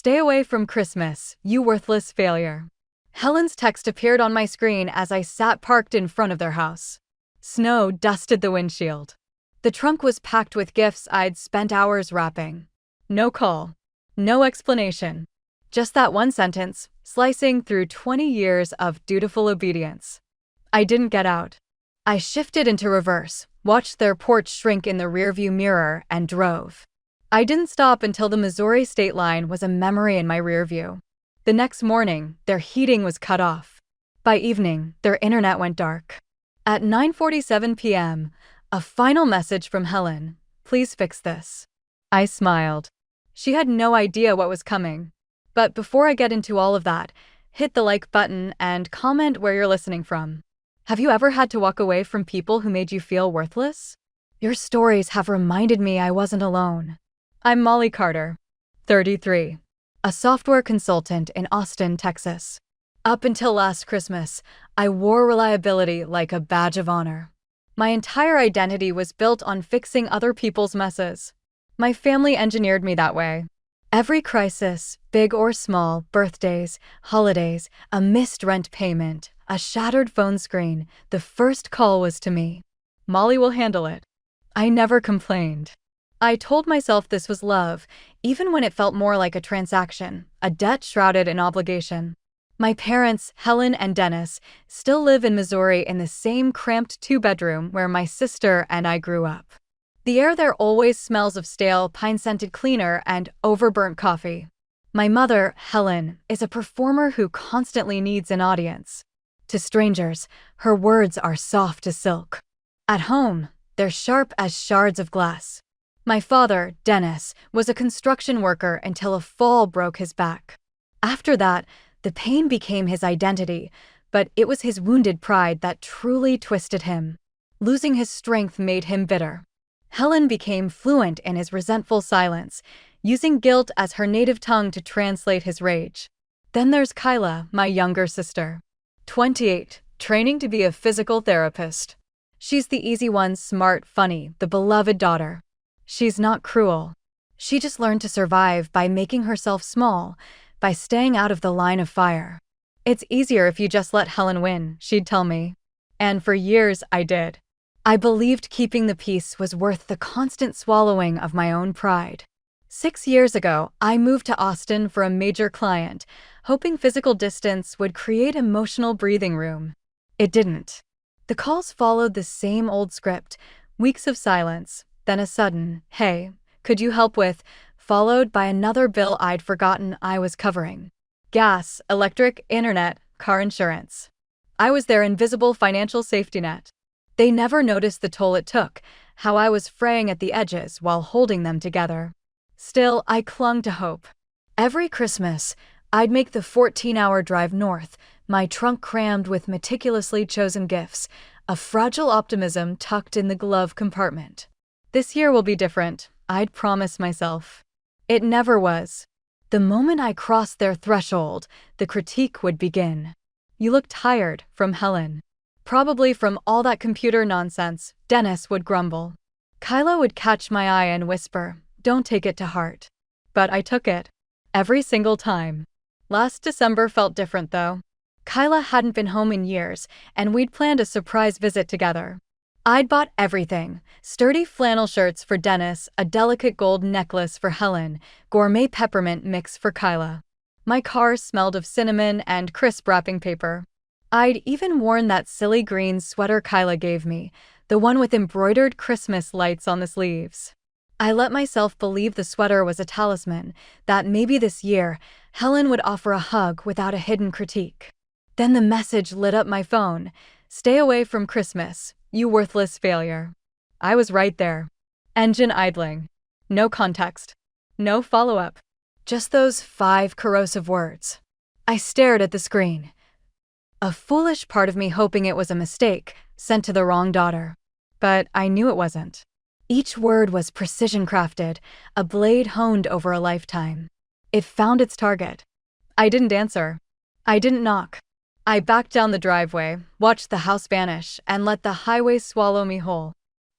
Stay away from Christmas, you worthless failure. Helen's text appeared on my screen as I sat parked in front of their house. Snow dusted the windshield. The trunk was packed with gifts I'd spent hours wrapping. No call. No explanation. Just that one sentence, slicing through 20 years of dutiful obedience. I didn't get out. I shifted into reverse, watched their porch shrink in the rearview mirror, and drove. I didn't stop until the Missouri state line was a memory in my rearview. The next morning, their heating was cut off. By evening, their internet went dark. At 9:47 p.m., a final message from Helen. Please fix this. I smiled. She had no idea what was coming. But before I get into all of that, hit the like button and comment where you're listening from. Have you ever had to walk away from people who made you feel worthless? Your stories have reminded me I wasn't alone. I'm Molly Carter, 33, a software consultant in Austin, Texas. Up until last Christmas, I wore reliability like a badge of honor. My entire identity was built on fixing other people's messes. My family engineered me that way. Every crisis, big or small, birthdays, holidays, a missed rent payment, a shattered phone screen, the first call was to me. Molly will handle it. I never complained. I told myself this was love, even when it felt more like a transaction, a debt shrouded in obligation. My parents, Helen and Dennis, still live in Missouri in the same cramped two-bedroom where my sister and I grew up. The air there always smells of stale, pine-scented cleaner and overburnt coffee. My mother, Helen, is a performer who constantly needs an audience. To strangers, her words are soft as silk. At home, they're sharp as shards of glass. My father, Dennis, was a construction worker until a fall broke his back. After that, the pain became his identity, but it was his wounded pride that truly twisted him. Losing his strength made him bitter. Helen became fluent in his resentful silence, using guilt as her native tongue to translate his rage. Then there's Kyla, my younger sister. 28, training to be a physical therapist. She's the easy one, smart, funny, the beloved daughter. She's not cruel. She just learned to survive by making herself small, by staying out of the line of fire. It's easier if you just let Helen win, she'd tell me. And for years I did. I believed keeping the peace was worth the constant swallowing of my own pride. 6 years ago, I moved to Austin for a major client, hoping physical distance would create emotional breathing room. It didn't. The calls followed the same old script, weeks of silence, then a sudden, "Hey, could you help with," followed by another bill I'd forgotten I was covering. Gas, electric, internet, car insurance. I was their invisible financial safety net. They never noticed the toll it took, how I was fraying at the edges while holding them together. Still, I clung to hope. Every Christmas, I'd make the 14-hour drive north, my trunk crammed with meticulously chosen gifts, a fragile optimism tucked in the glove compartment. This year will be different, I'd promise myself. It never was. The moment I crossed their threshold, the critique would begin. "You look tired," from Helen. Probably from all that computer nonsense, Dennis would grumble. Kyla would catch my eye and whisper, "Don't take it to heart." But I took it. Every single time. Last December felt different though. Kyla hadn't been home in years, and we'd planned a surprise visit together. I'd bought everything: sturdy flannel shirts for Dennis, a delicate gold necklace for Helen, gourmet peppermint mix for Kyla. My car smelled of cinnamon and crisp wrapping paper. I'd even worn that silly green sweater Kyla gave me, the one with embroidered Christmas lights on the sleeves. I let myself believe the sweater was a talisman, that maybe this year, Helen would offer a hug without a hidden critique. Then the message lit up my phone: "Stay away from Christmas, you worthless failure." I was right there. Engine idling. No context. No follow-up. Just those 5 corrosive words. I stared at the screen. A foolish part of me hoping it was a mistake, sent to the wrong daughter. But I knew it wasn't. Each word was precision-crafted, a blade honed over a lifetime. It found its target. I didn't answer. I didn't knock. I backed down the driveway, watched the house vanish, and let the highway swallow me whole.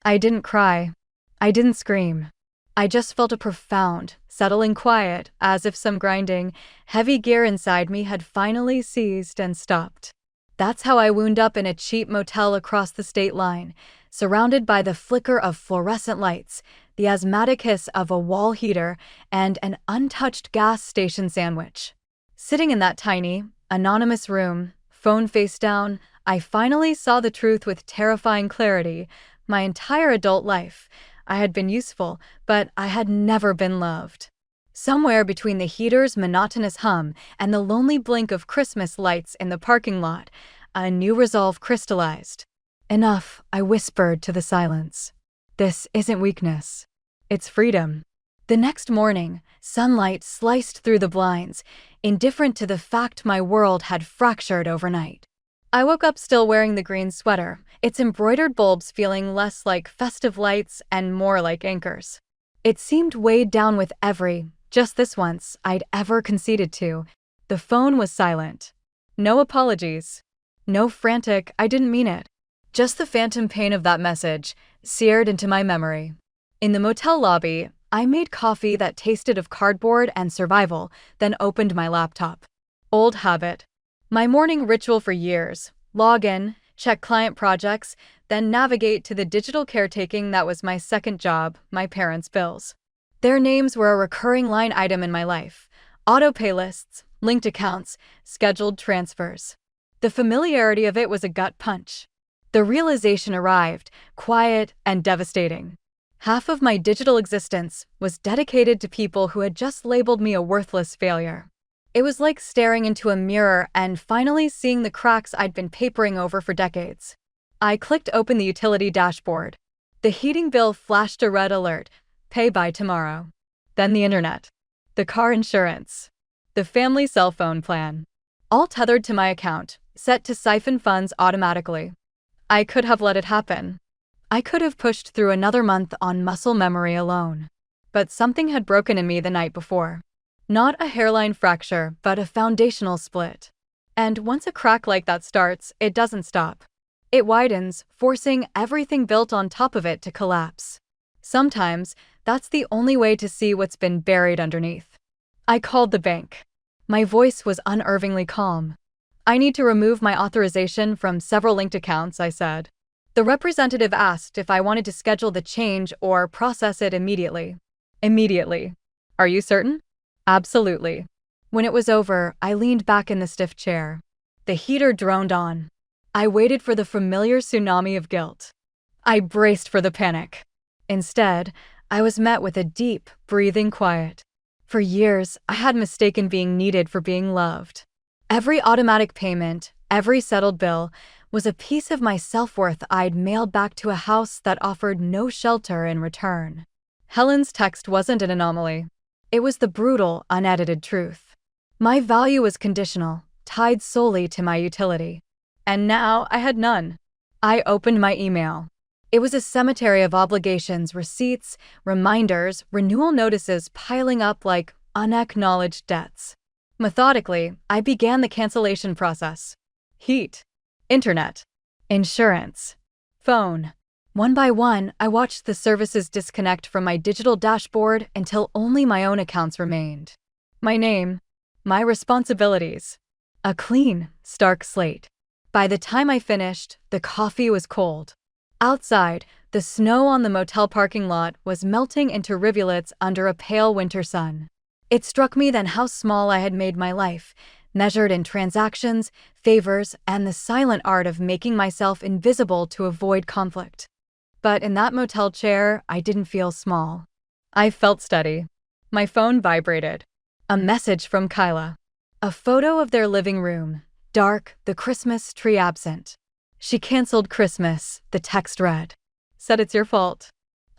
I didn't cry. I didn't scream. I just felt a profound, settling quiet, as if some grinding, heavy gear inside me had finally seized and stopped. That's how I wound up in a cheap motel across the state line, surrounded by the flicker of fluorescent lights, the asthmatic hiss of a wall heater, and an untouched gas station sandwich. Sitting in that tiny, anonymous room, phone face down, I finally saw the truth with terrifying clarity. My entire adult life, I had been useful, but I had never been loved. Somewhere between the heater's monotonous hum and the lonely blink of Christmas lights in the parking lot, a new resolve crystallized. Enough, I whispered to the silence. This isn't weakness. It's freedom. The next morning, sunlight sliced through the blinds, indifferent to the fact my world had fractured overnight. I woke up still wearing the green sweater, its embroidered bulbs feeling less like festive lights and more like anchors. It seemed weighed down with just this once, I'd ever conceded to. The phone was silent. No apologies. No frantic, I didn't mean it. Just the phantom pain of that message, seared into my memory. In the motel lobby, I made coffee that tasted of cardboard and survival, then opened my laptop. Old habit. My morning ritual for years. Log in, check client projects, then navigate to the digital caretaking that was my second job, my parents' bills. Their names were a recurring line item in my life. Auto-pay lists, linked accounts, scheduled transfers. The familiarity of it was a gut punch. The realization arrived, quiet and devastating. Half of my digital existence was dedicated to people who had just labeled me a worthless failure. It was like staring into a mirror and finally seeing the cracks I'd been papering over for decades. I clicked open the utility dashboard. The heating bill flashed a red alert, pay by tomorrow. Then the internet. The car insurance. The family cell phone plan. All tethered to my account, set to siphon funds automatically. I could have let it happen. I could have pushed through another month on muscle memory alone. But something had broken in me the night before. Not a hairline fracture, but a foundational split. And once a crack like that starts, it doesn't stop. It widens, forcing everything built on top of it to collapse. Sometimes, that's the only way to see what's been buried underneath. I called the bank. My voice was unnervingly calm. I need to remove my authorization from several linked accounts, I said. The representative asked if I wanted to schedule the change or process it immediately. Immediately. Are you certain? Absolutely. When it was over, I leaned back in the stiff chair. The heater droned on. I waited for the familiar tsunami of guilt. I braced for the panic. Instead, I was met with a deep, breathing quiet. For years, I had mistaken being needed for being loved. Every automatic payment, every settled bill, was a piece of my self-worth I'd mailed back to a house that offered no shelter in return. Helen's text wasn't an anomaly. It was the brutal, unedited truth. My value was conditional, tied solely to my utility. And now I had none. I opened my email. It was a cemetery of obligations, receipts, reminders, renewal notices piling up like unacknowledged debts. Methodically, I began the cancellation process. Heat. Internet. Insurance. Phone. One by one, I watched the services disconnect from my digital dashboard until only my own accounts remained. My name. My responsibilities. A clean, stark slate. By the time I finished, the coffee was cold. Outside, the snow on the motel parking lot was melting into rivulets under a pale winter sun. It struck me then how small I had made my life, measured in transactions, favors, and the silent art of making myself invisible to avoid conflict. But in that motel chair, I didn't feel small. I felt steady. My phone vibrated. A message from Kyla. A photo of their living room, dark, the Christmas tree absent. She canceled Christmas, the text read. Said it's your fault.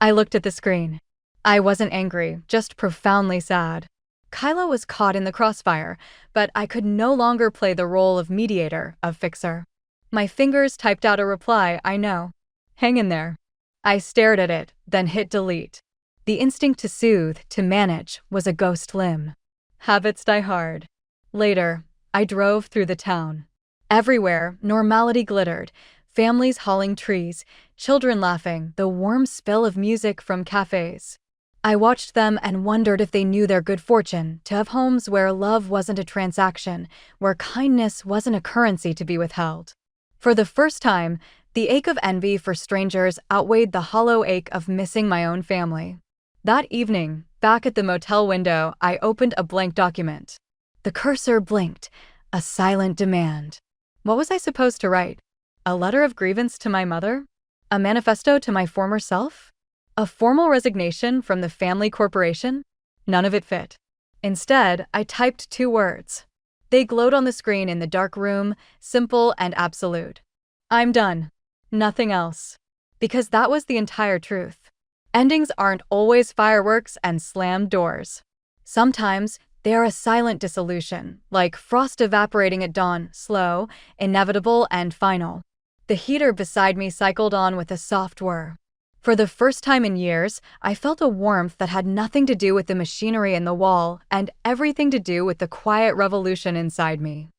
I looked at the screen. I wasn't angry, just profoundly sad. Kyla was caught in the crossfire, but I could no longer play the role of mediator, of fixer. My fingers typed out a reply, I know. Hang in there. I stared at it, then hit delete. The instinct to soothe, to manage, was a ghost limb. Habits die hard. Later, I drove through the town. Everywhere, normality glittered, families hauling trees, children laughing, the warm spill of music from cafes. I watched them and wondered if they knew their good fortune to have homes where love wasn't a transaction, where kindness wasn't a currency to be withheld. For the first time, the ache of envy for strangers outweighed the hollow ache of missing my own family. That evening, back at the motel window, I opened a blank document. The cursor blinked, a silent demand. What was I supposed to write? A letter of grievance to my mother? A manifesto to my former self? A formal resignation from the family corporation? None of it fit. Instead, I typed 2 words. They glowed on the screen in the dark room, simple and absolute. I'm done. Nothing else. Because that was the entire truth. Endings aren't always fireworks and slammed doors. Sometimes, they are a silent dissolution, like frost evaporating at dawn, slow, inevitable, and final. The heater beside me cycled on with a soft whir. For the first time in years, I felt a warmth that had nothing to do with the machinery in the wall and everything to do with the quiet revolution inside me.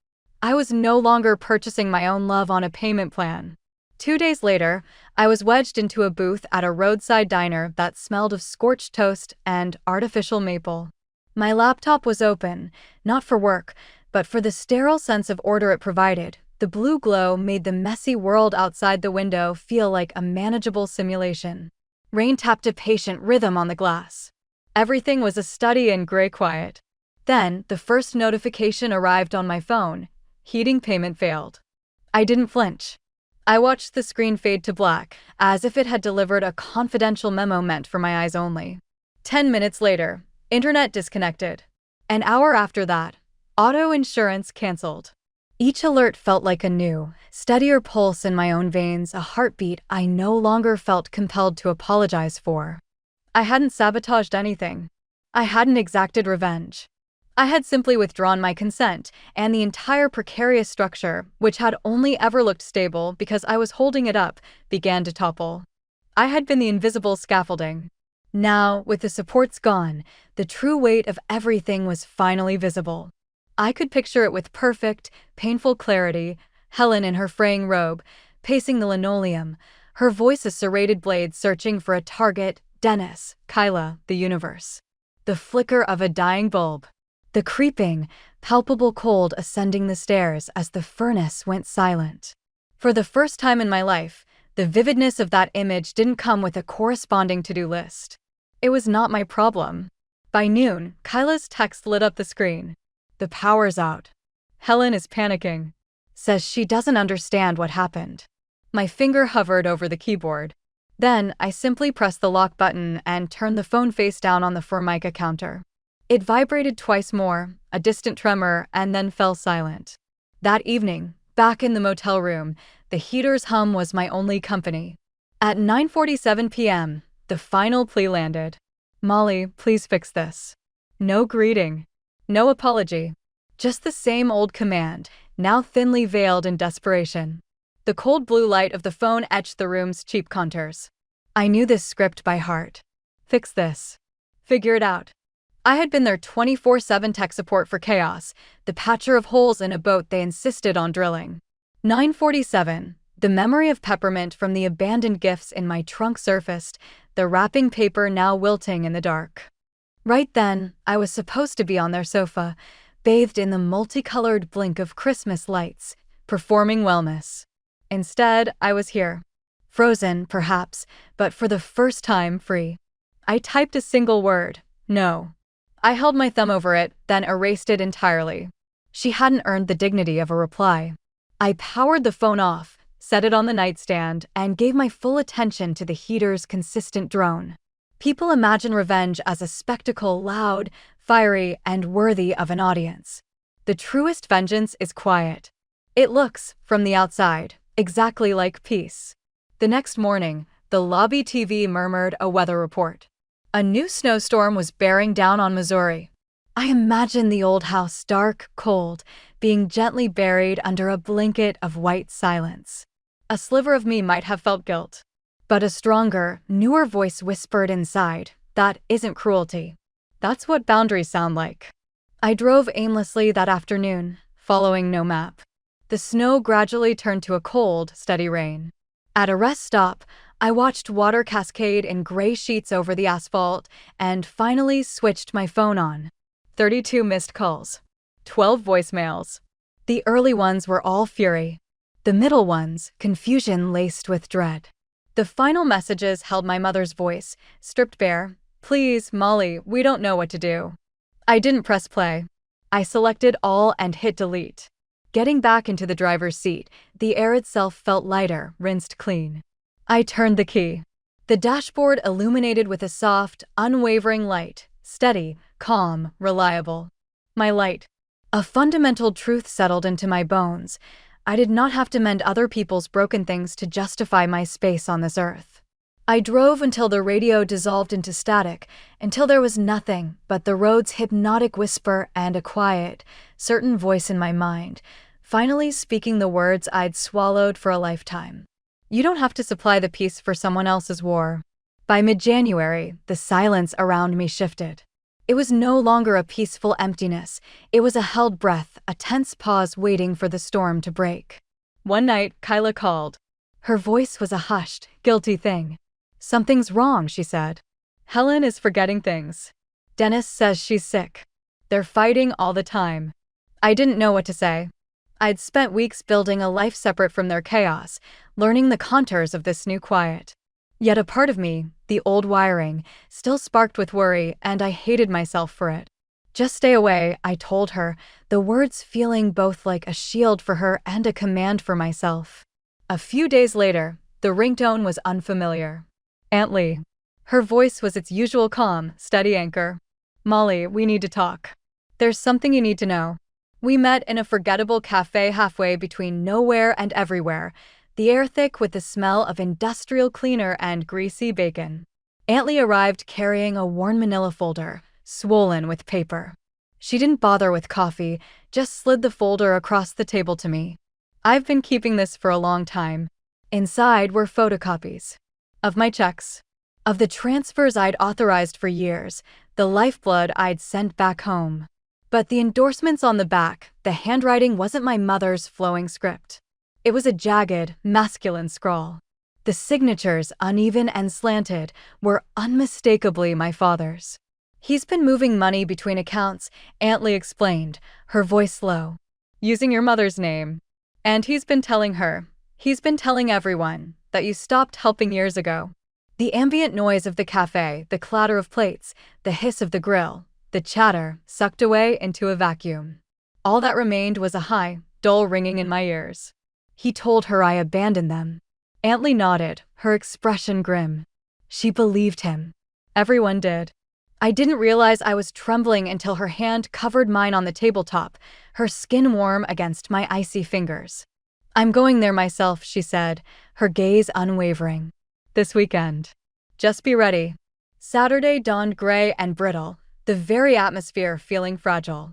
I was no longer purchasing my own love on a payment plan. 2 days later, I was wedged into a booth at a roadside diner that smelled of scorched toast and artificial maple. My laptop was open, not for work, but for the sterile sense of order it provided. The blue glow made the messy world outside the window feel like a manageable simulation. Rain tapped a patient rhythm on the glass. Everything was a study in gray quiet. Then, the first notification arrived on my phone. Heating payment failed. I didn't flinch. I watched the screen fade to black, as if it had delivered a confidential memo meant for my eyes only. 10 minutes later, internet disconnected. An hour after that, auto insurance canceled. Each alert felt like a new, steadier pulse in my own veins, a heartbeat I no longer felt compelled to apologize for. I hadn't sabotaged anything. I hadn't exacted revenge. I had simply withdrawn my consent, and the entire precarious structure, which had only ever looked stable because I was holding it up, began to topple. I had been the invisible scaffolding. Now, with the supports gone, the true weight of everything was finally visible. I could picture it with perfect, painful clarity, Helen in her fraying robe, pacing the linoleum, her voice a serrated blade searching for a target, Dennis, Kyla, the universe. The flicker of a dying bulb. The creeping, palpable cold ascending the stairs as the furnace went silent. For the first time in my life, the vividness of that image didn't come with a corresponding to-do list. It was not my problem. By noon, Kyla's text lit up the screen. The power's out. Helen is panicking. Says she doesn't understand what happened. My finger hovered over the keyboard. Then, I simply pressed the lock button and turned the phone face down on the Formica counter. It vibrated twice more, a distant tremor, and then fell silent. That evening, back in the motel room, the heater's hum was my only company. At 9:47 p.m., the final plea landed. Molly, please fix this. No greeting. No apology. Just the same old command, now thinly veiled in desperation. The cold blue light of the phone etched the room's cheap contours. I knew this script by heart. Fix this. Figure it out. I had been their 24/7 tech support for chaos, the patcher of holes in a boat they insisted on drilling. 9:47. The memory of peppermint from the abandoned gifts in my trunk surfaced, the wrapping paper now wilting in the dark. Right then, I was supposed to be on their sofa, bathed in the multicolored blink of Christmas lights, performing wellness. Instead, I was here. Frozen, perhaps, but for the first time free. I typed a single word, no. I held my thumb over it, then erased it entirely. She hadn't earned the dignity of a reply. I powered the phone off, set it on the nightstand, and gave my full attention to the heater's consistent drone. People imagine revenge as a spectacle loud, fiery, and worthy of an audience. The truest vengeance is quiet. It looks, from the outside, exactly like peace. The next morning, the lobby TV murmured a weather report. A new snowstorm was bearing down on Missouri. I imagined the old house dark, cold, being gently buried under a blanket of white silence. A sliver of me might have felt guilt. But a stronger, newer voice whispered inside, that isn't cruelty. That's what boundaries sound like. I drove aimlessly that afternoon, following no map. The snow gradually turned to a cold, steady rain. At a rest stop, I watched water cascade in gray sheets over the asphalt and finally switched my phone on. 32 missed calls. 12 voicemails. The early ones were all fury. The middle ones, confusion laced with dread. The final messages held my mother's voice, stripped bare. "Please, Molly, we don't know what to do." I didn't press play. I selected all and hit delete. Getting back into the driver's seat, the air itself felt lighter, rinsed clean. I turned the key. The dashboard illuminated with a soft, unwavering light, steady, calm, reliable. My light. A fundamental truth settled into my bones. I did not have to mend other people's broken things to justify my space on this earth. I drove until the radio dissolved into static, until there was nothing but the road's hypnotic whisper and a quiet, certain voice in my mind, finally speaking the words I'd swallowed for a lifetime. You don't have to supply the peace for someone else's war. By mid-January, the silence around me shifted. It was no longer a peaceful emptiness. It was a held breath, a tense pause waiting for the storm to break. One night, Kyla called. Her voice was a hushed, guilty thing. "Something's wrong," she said. "Helen is forgetting things. Dennis says she's sick. They're fighting all the time." I didn't know what to say. I'd spent weeks building a life separate from their chaos, learning the contours of this new quiet. Yet a part of me, the old wiring, still sparked with worry, and I hated myself for it. "Just stay away," I told her, the words feeling both like a shield for her and a command for myself. A few days later, the ringtone was unfamiliar. Aunt Lee. Her voice was its usual calm, steady anchor. "Molly, we need to talk. There's something you need to know." We met in a forgettable cafe halfway between nowhere and everywhere, the air thick with the smell of industrial cleaner and greasy bacon. Aunt Lee arrived carrying a worn manila folder, swollen with paper. She didn't bother with coffee, just slid the folder across the table to me. "I've been keeping this for a long time." Inside were photocopies. Of my checks. Of the transfers I'd authorized for years, the lifeblood I'd sent back home. But the endorsements on the back, the handwriting wasn't my mother's flowing script. It was a jagged, masculine scrawl. The signatures, uneven and slanted, were unmistakably my father's. "He's been moving money between accounts," Aunt Lee explained, her voice low. "Using your mother's name. And he's been telling everyone, that you stopped helping years ago." The ambient noise of the cafe, the clatter of plates, the hiss of the grill, the chatter sucked away into a vacuum. All that remained was a high, dull ringing in my ears. "He told her I abandoned them." Aunt Lee nodded, her expression grim. She believed him. Everyone did. I didn't realize I was trembling until her hand covered mine on the tabletop, her skin warm against my icy fingers. "I'm going there myself," she said, her gaze unwavering. "This weekend. Just be ready." Saturday dawned gray and brittle, the very atmosphere feeling fragile.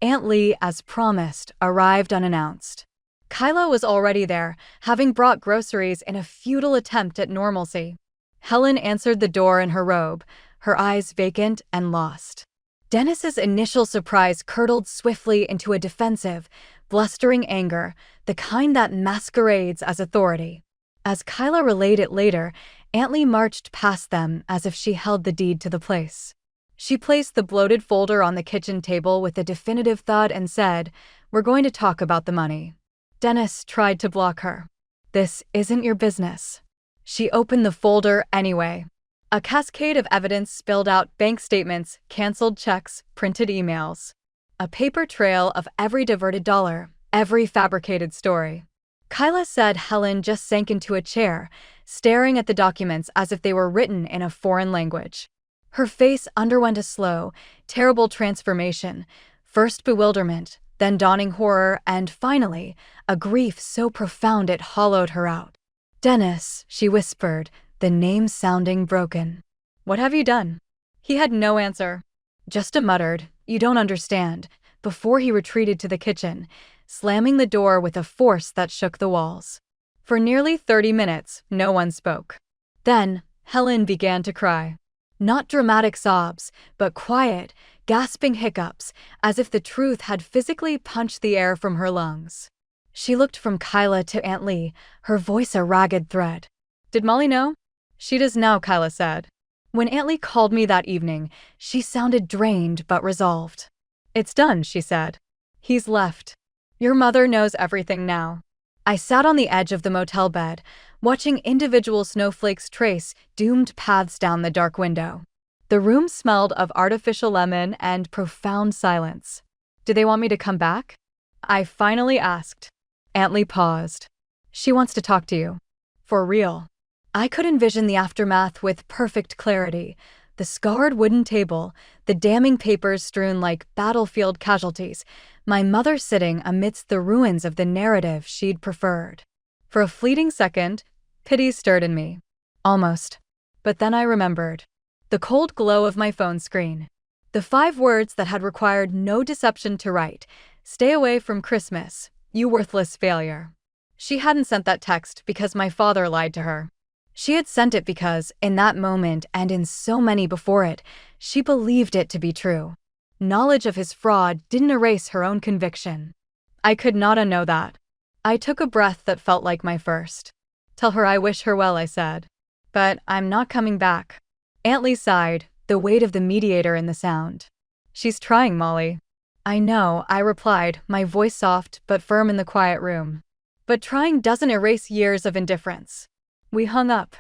Aunt Lee, as promised, arrived unannounced. Kyla was already there, having brought groceries in a futile attempt at normalcy. Helen answered the door in her robe, her eyes vacant and lost. Dennis's initial surprise curdled swiftly into a defensive, blustering anger, the kind that masquerades as authority. As Kyla relayed it later, Aunt Lee marched past them as if she held the deed to the place. She placed the bloated folder on the kitchen table with a definitive thud and said, "We're going to talk about the money." Dennis tried to block her. "This isn't your business." She opened the folder anyway. A cascade of evidence spilled out: bank statements, canceled checks, printed emails. A paper trail of every diverted dollar, every fabricated story. Kyla said Helen just sank into a chair, staring at the documents as if they were written in a foreign language. Her face underwent a slow, terrible transformation, first bewilderment, then dawning horror, and finally, a grief so profound it hollowed her out. "Dennis," she whispered, the name sounding broken. "What have you done?" He had no answer. Just a muttered, "You don't understand," before he retreated to the kitchen, slamming the door with a force that shook the walls. For nearly 30 minutes, no one spoke. Then, Helen began to cry. Not dramatic sobs, but quiet, gasping hiccups, as if the truth had physically punched the air from her lungs. She looked from Kyla to Aunt Lee, her voice a ragged thread. "Did Molly know?" She does now, Kyla said. When Aunt Lee called me that evening, she sounded drained but resolved. It's done, she said. He's left. Your mother knows everything now. I sat on the edge of the motel bed, watching individual snowflakes trace doomed paths down the dark window. The room smelled of artificial lemon and profound silence. Do they want me to come back? I finally asked. Aunt Lee paused. She wants to talk to you. For real. I could envision the aftermath with perfect clarity. The scarred wooden table, the damning papers strewn like battlefield casualties, my mother sitting amidst the ruins of the narrative she'd preferred. For a fleeting second, pity stirred in me. Almost. But then I remembered. The cold glow of my phone screen. The 5 words that had required no deception to write. Stay away from Christmas, you worthless failure. She hadn't sent that text because my father lied to her. She had sent it because, in that moment and in so many before it, she believed it to be true. Knowledge of his fraud didn't erase her own conviction. I could not unknow that. I took a breath that felt like my first. Tell her I wish her well, I said. But I'm not coming back. Aunt Lee sighed, the weight of the mediator in the sound. She's trying, Molly. I know, I replied, my voice soft but firm in the quiet room. But trying doesn't erase years of indifference. We hung up.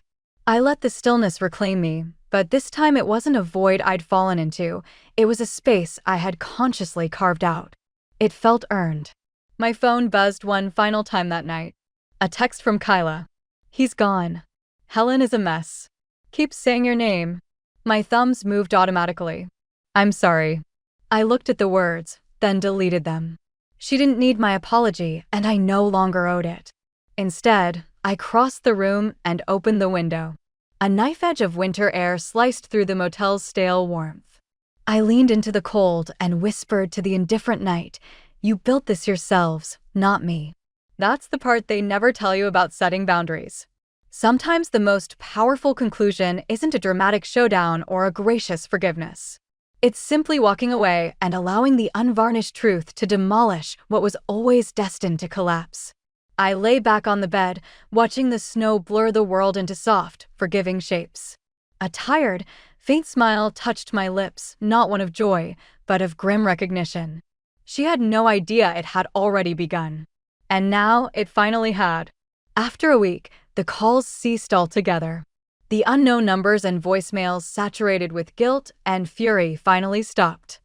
I let the stillness reclaim me, but this time it wasn't a void I'd fallen into. It was a space I had consciously carved out. It felt earned. My phone buzzed one final time that night. A text from Kyla. He's gone. Helen is a mess. Keep saying your name. My thumbs moved automatically. I'm sorry. I looked at the words, then deleted them. She didn't need my apology, and I no longer owed it. Instead, I crossed the room and opened the window. A knife edge of winter air sliced through the motel's stale warmth. I leaned into the cold and whispered to the indifferent night, "You built this yourselves, not me." That's the part they never tell you about setting boundaries. Sometimes the most powerful conclusion isn't a dramatic showdown or a gracious forgiveness. It's simply walking away and allowing the unvarnished truth to demolish what was always destined to collapse. I lay back on the bed, watching the snow blur the world into soft, forgiving shapes. A tired, faint smile touched my lips, not one of joy, but of grim recognition. She had no idea it had already begun. And now it finally had. After a week, the calls ceased altogether. The unknown numbers and voicemails saturated with guilt and fury finally stopped.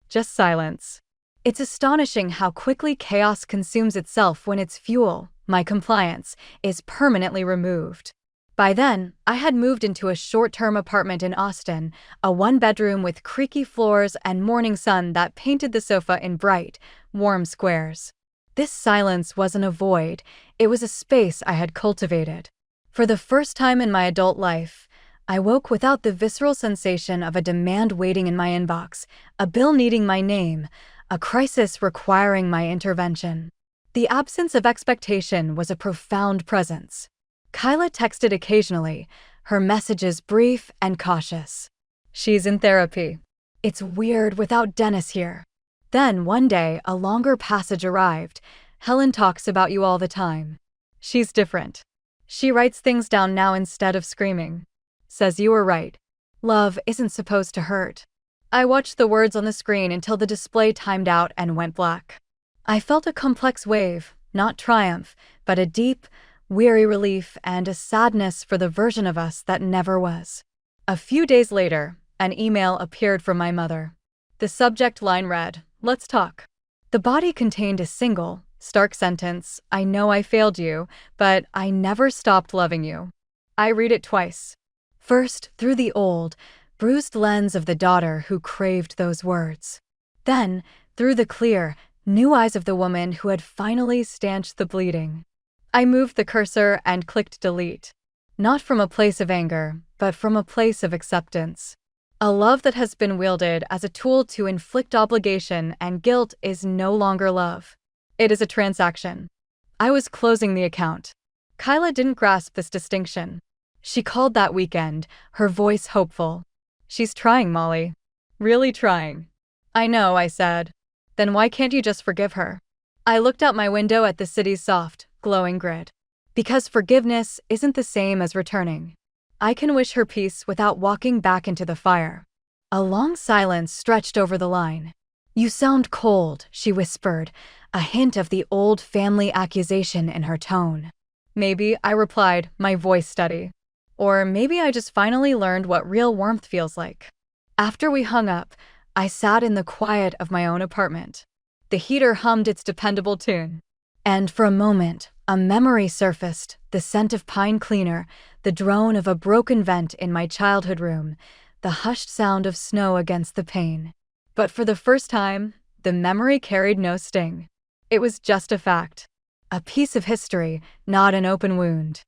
Just silence. It's astonishing how quickly chaos consumes itself when its fuel, my compliance, is permanently removed. By then, I had moved into a short-term apartment in Austin, a one-bedroom with creaky floors and morning sun that painted the sofa in bright, warm squares. This silence wasn't a void, it was a space I had cultivated. For the first time in my adult life, I woke without the visceral sensation of a demand waiting in my inbox, a bill needing my name, a crisis requiring my intervention. The absence of expectation was a profound presence. Kyla texted occasionally, her messages brief and cautious. She's in therapy. It's weird without Dennis here. Then, one day, a longer passage arrived. Helen talks about you all the time. She's different. She writes things down now instead of screaming. Says you were right. Love isn't supposed to hurt. I watched the words on the screen until the display timed out and went black. I felt a complex wave, not triumph, but a deep, weary relief and a sadness for the version of us that never was. A few days later, an email appeared from my mother. The subject line read, "Let's talk." The body contained a single, stark sentence, "I know I failed you, but I never stopped loving you." I read it twice. First, through the old, bruised lens of the daughter who craved those words. Then, through the clear, new eyes of the woman who had finally stanched the bleeding. I moved the cursor and clicked delete. Not from a place of anger, but from a place of acceptance. A love that has been wielded as a tool to inflict obligation and guilt is no longer love. It is a transaction. I was closing the account. Kyla didn't grasp this distinction. She called that weekend, her voice hopeful. She's trying, Molly. Really trying. I know, I said. Then why can't you just forgive her? I looked out my window at the city's soft, glowing grid. Because forgiveness isn't the same as returning. I can wish her peace without walking back into the fire." A long silence stretched over the line. "You sound cold," she whispered, a hint of the old family accusation in her tone. "Maybe," I replied, my voice steady. "Or maybe I just finally learned what real warmth feels like." After we hung up, I sat in the quiet of my own apartment. The heater hummed its dependable tune. And for a moment, a memory surfaced, the scent of pine cleaner, the drone of a broken vent in my childhood room, the hushed sound of snow against the pane. But for the first time, the memory carried no sting. It was just a fact. A piece of history, not an open wound.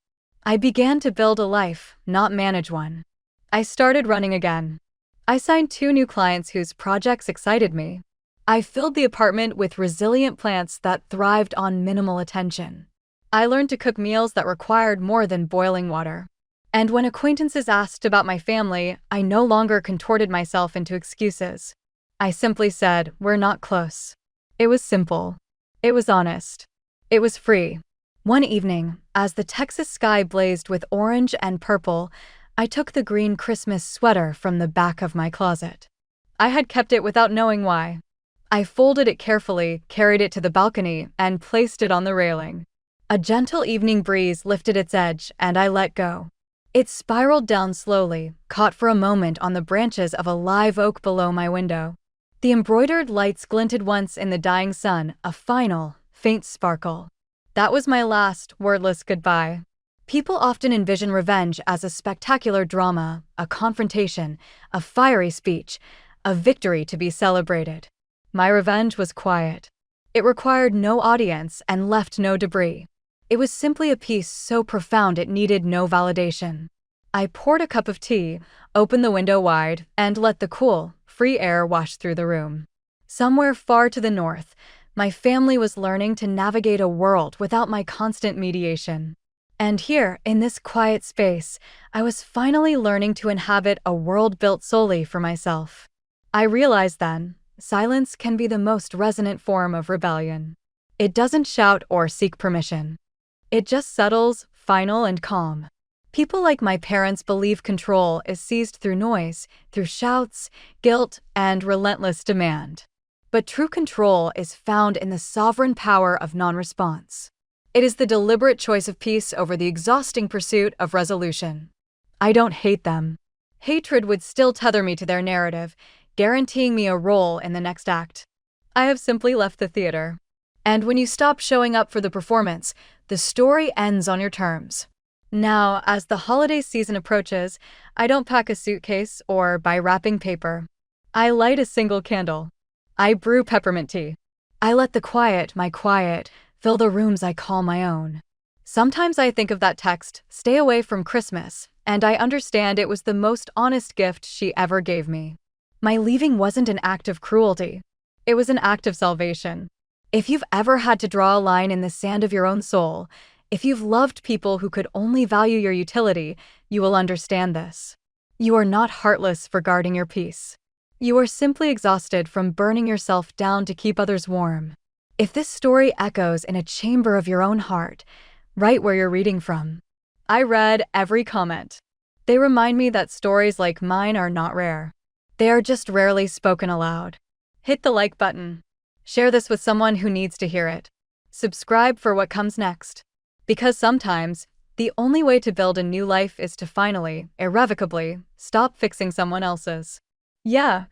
I began to build a life, not manage one. I started running again. I signed 2 new clients whose projects excited me. I filled the apartment with resilient plants that thrived on minimal attention. I learned to cook meals that required more than boiling water. And when acquaintances asked about my family, I no longer contorted myself into excuses. I simply said, "We're not close." It was simple. It was honest. It was free. One evening, as the Texas sky blazed with orange and purple, I took the green Christmas sweater from the back of my closet. I had kept it without knowing why. I folded it carefully, carried it to the balcony, and placed it on the railing. A gentle evening breeze lifted its edge, and I let go. It spiraled down slowly, caught for a moment on the branches of a live oak below my window. The embroidered lights glinted once in the dying sun, a final, faint sparkle. That was my last, wordless goodbye. People often envision revenge as a spectacular drama, a confrontation, a fiery speech, a victory to be celebrated. My revenge was quiet. It required no audience and left no debris. It was simply a piece so profound it needed no validation. I poured a cup of tea, opened the window wide, and let the cool, free air wash through the room. Somewhere far to the north, my family was learning to navigate a world without my constant mediation. And here, in this quiet space, I was finally learning to inhabit a world built solely for myself. I realized then, silence can be the most resonant form of rebellion. It doesn't shout or seek permission. It just settles, final and calm. People like my parents believe control is seized through noise, through shouts, guilt, and relentless demand. But true control is found in the sovereign power of non-response. It is the deliberate choice of peace over the exhausting pursuit of resolution. I don't hate them. Hatred would still tether me to their narrative, guaranteeing me a role in the next act. I have simply left the theater. And when you stop showing up for the performance, the story ends on your terms. Now, as the holiday season approaches, I don't pack a suitcase or buy wrapping paper. I light a single candle. I brew peppermint tea. I let the quiet, my quiet, fill the rooms I call my own. Sometimes I think of that text, "Stay away from Christmas," and I understand it was the most honest gift she ever gave me. My leaving wasn't an act of cruelty. It was an act of salvation. If you've ever had to draw a line in the sand of your own soul, if you've loved people who could only value your utility, you will understand this. You are not heartless for guarding your peace. You are simply exhausted from burning yourself down to keep others warm. If this story echoes in a chamber of your own heart, right where you're reading from, I read every comment. They remind me that stories like mine are not rare. They are just rarely spoken aloud. Hit the like button. Share this with someone who needs to hear it. Subscribe for what comes next. Because sometimes, the only way to build a new life is to finally, irrevocably, stop fixing someone else's. Yeah,